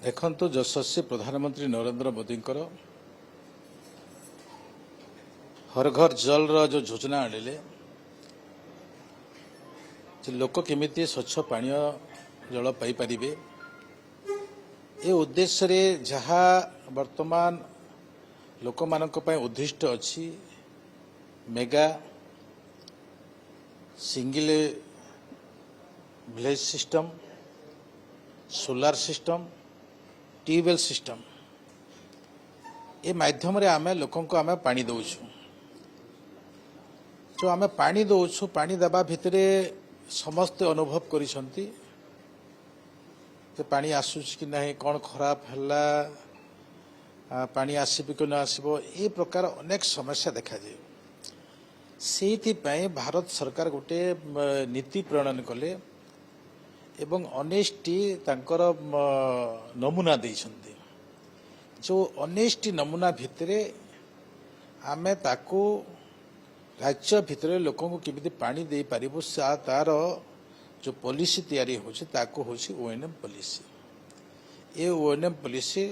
देखु यशस्वी प्रधानमंत्री नरेंद्र मोदी हर घर जल जो योजना आनिले लोक केमिति स्वच्छ पानी जल पाइपर ए उद्देश्य रे जहा वर्तमान लोक मानक पय उद्दिष्ट अछि mega single village system solar system tubewell system ए माध्यम रे आमे लोकन को आमे पानी दउछु जो आमे पानी दउछु पानी दबा भितरे समस्त अनुभव करिसंती जे पानी आसुछ कि नहीं कौन खराब हला पानी आसीबो कि न आसीबो ए प्रकार अनेक समस्या देखा जाए सेति पय भारत सरकार गोटे नीति प्रणयन कले एवं 19टी तांकर नमूना देइछन्ती जो 19टी नमूना भितरे आमे ताको राज्य भितरे लोकों को किमिति पानी दे पारिबो सा तार जो पॉलिसी तैयारी होछि ताको होछि O&M policy A O&M policy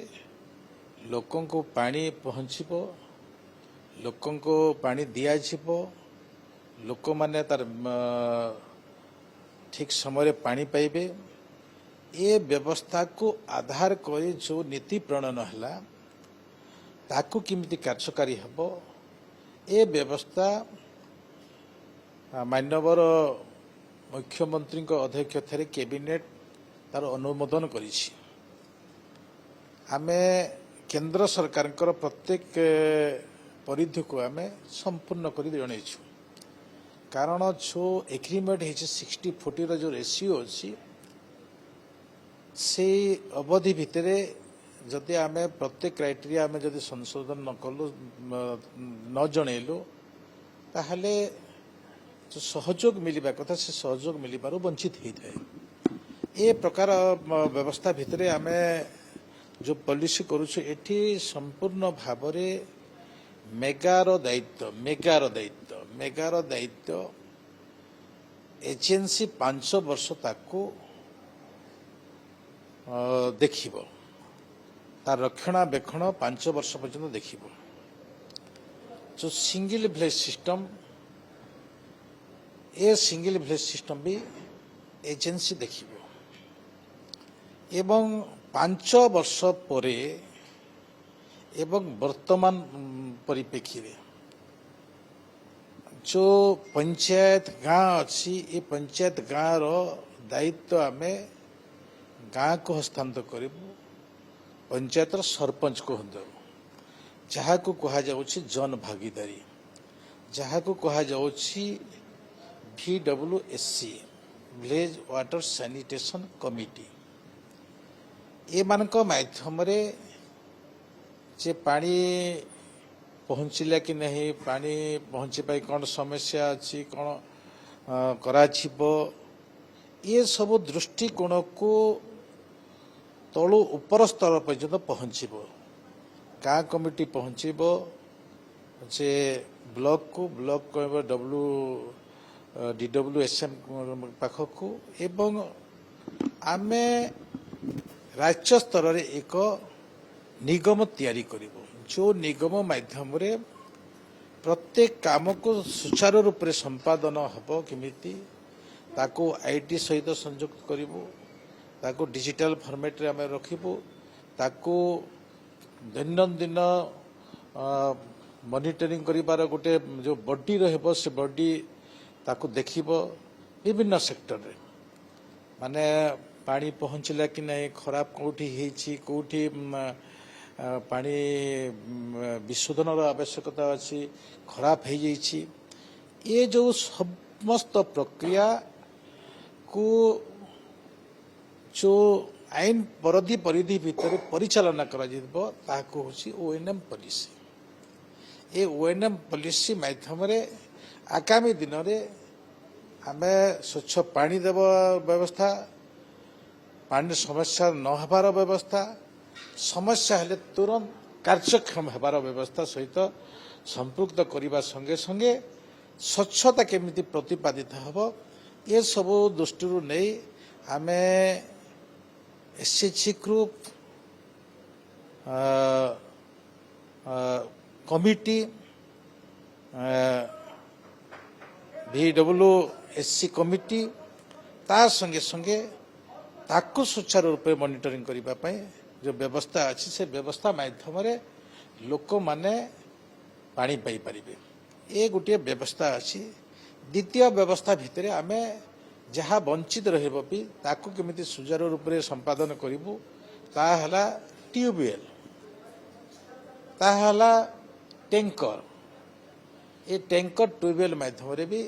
लोकों को पानी पहुंचबो लोकों को पानी दिया जिवो लोक माने तार ठीक समय पानी पाइबे ए व्यवस्था को आधार कर जो नीति प्रणयन है ताकू किमिति कार्यकारी हबो ए व्यवस्था माननीय मुख्यमंत्री अध्यक्षतार कैबिनेट तार अनुमोदन करिछि आमे केंद्र सरकार प्रत्येक परिधि को आमे संपूर्ण कर जणैछु कारण जो एग्रीमेंट है 60-40 जो रेशियो अच्छी से अवधि भितरे जदि आमे प्रत्येक क्राइटेरिया आमे जदि संशोधन न कलु न जनइलु ताहले जो सहयोग मिलवा कथा से सहयोग मिलबार वंचित होता है ए प्रकार व्यवस्था भितरे आमे जो पॉलिसी करूछु एठी संपूर्ण भावरे मेगार दायित्व एजेंसी 5 वर्ष ताको देखिबो तार रक्षणाबेक्षण 5 वर्ष पर्यंत देखिबो जो single village system a single village system भी एजेंसी देखिबो एवं 5 वर्ष परे एवं वर्तमान परिप्रेक्षी जो पंचायत गाँ अच्छी ये पंचायत गाँ रो दायित्व आमे गाँ को हस्तांतर करिबु पंचायत सरपंच को देबु जहाँ को कहा जाउछि जन भागीदारी जहाँ को कहा जाउछि VWSC village water sanitation committee ए मानक माध्यम रे जे पानी पहुँचला कि नहीं पानी पहुँची पाई कौन समस्या अच्छी कौन कराचिबो ये सब दृष्टिकोण को तलु ऊपर स्तर पर्यंत पहुँचबो गाँ कमिटी पहुँचबो जे ब्लॉक को DWSM पाखक एवं आमे राज्य स्तर रे एक निगम तैयारी करिबो जो निगम माध्यम रे प्रत्येक काम को सुचारू रूप से संपादन हबो किमिति ताको आईटी सहित संयुक्त करिबो ताको डिजिटल फॉर्मेट रे हमें रखिबो ताको दैनंदिन मॉनिटरिंग करिबार गोटे जो बॉडी रहबो से बॉडी ताको देखिबो विभिन्न सेक्टर रे माने पानी पहुँचला कि नहीं खराब कोठी हेछि कोठी पानी विशोधन आवश्यकता अच्छी खराब हो जाइछि ये जो समस्त प्रक्रिया को जो आईन परिधि भितर परिचालना करा जिवो ताको होछि O&M policy A O&M policy माध्यम रे आगामी दिन रे हमें स्वच्छ पानी देव व्यवस्था पानी समस्या न हबार व्यवस्था समस्या हेले तुरंत कार्यक्षम हेबार व्यवस्था सहित संपृक्त करने संगे संगे स्वच्छता केमिति प्रतिपादित हबो ये सब दृष्टि नहीं आमे SHG group committee VWSC committee ता संगे संगे ताकू सुचारू रूप मॉनिटरिंग करने जो व्यवस्था अच्छी से व्यवस्था माध्यम लोक माने पानी पाई परिबे ए गोटे व्यवस्था अच्छी। द्वितीय व्यवस्था भितर आमे जहाँ वंचित रहिबो भी ताकू केमिति सुचारू रूप से संपादन करिबु ताहला ट्यूबवेल ताहला टैंकर ये टैंकर ट्यूबवेल माध्यम भी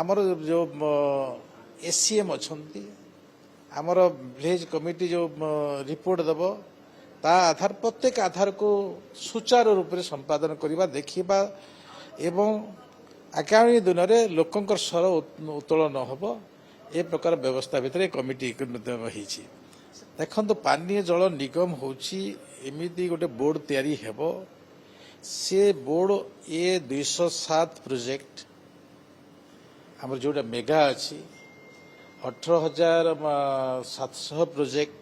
आमर जो एसीएम अच्छी आमर विलेज कमिटी जो रिपोर्ट दब ता आधार प्रत्येक आधार को सुचारू रूप से संपादन करवा देखा एवं आगामी दिन में लोकंकर स्वर उत्तोलन हम ए प्रकार व्यवस्था भितर कमिटी देखो पानीय जल निगम होमती गोटे बोर्ड तैयारी हेब से बोर्ड ए 207 प्रोजेक्ट आमर जोटा मेगा अच्छी 18,700 प्रोजेक्ट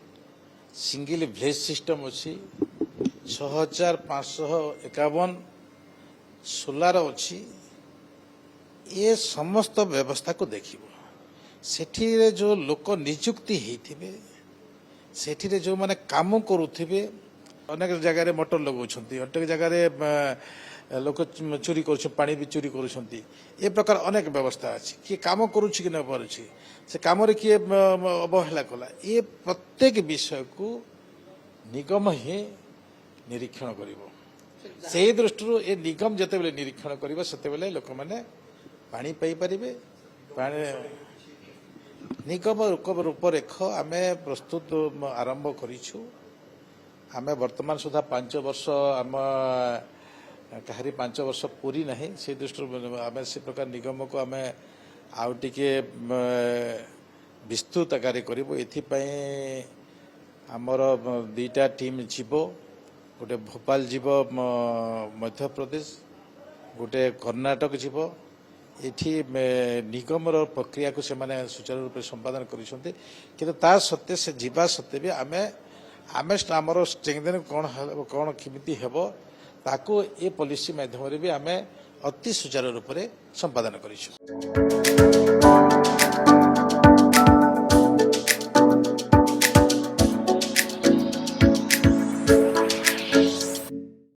सिंगल विलेज सिस्टम अच्छी 6,551 सोलार अच्छी ये समस्त व्यवस्था को देखिबो सेठी जो लोक नियुक्ति होइथिबे सेठी जो माने काम करुथिबे अनेक जगह मोटर लगाउछंती अनेक जगह लोक चोरी कर पानी भी चोरी कर प्रकार अनेक व्यवस्था अच्छी किए कम करुच्ची कि न पारुछि से कम किए अवहेला कला ये प्रत्येक विषय को निगम ही निरीक्षण करिवो से दृष्टि ये निगम जिते बेले निरीक्षण करिवो सेते बेले लोक माने पानी पाई परिबे पानी निगम रूपरेख आमे प्रस्तुत आरंभ करिछु आमे वर्तमान सुधा 5 वर्ष आम कहारी 5 वर्ष पूरी नहीं से दृष्टि आम से प्रकार निगम को आम आउ टिके विस्तृत आकार करूँ एमर 2टा टीम जीव गोटे भोपाल जीव मध्य प्रदेश गोटे कर्णाटक जीव ये निगम प्रक्रिया को से सुचारू रूप से संपादन कर सत्वे से जीवा सत्वे भी आम आमर स्ट्रेंथन कौन केमिति हेबो ताको ये पॉलिसी माध्यम भी आम अति सुचारू रूप से संपादन करिछु।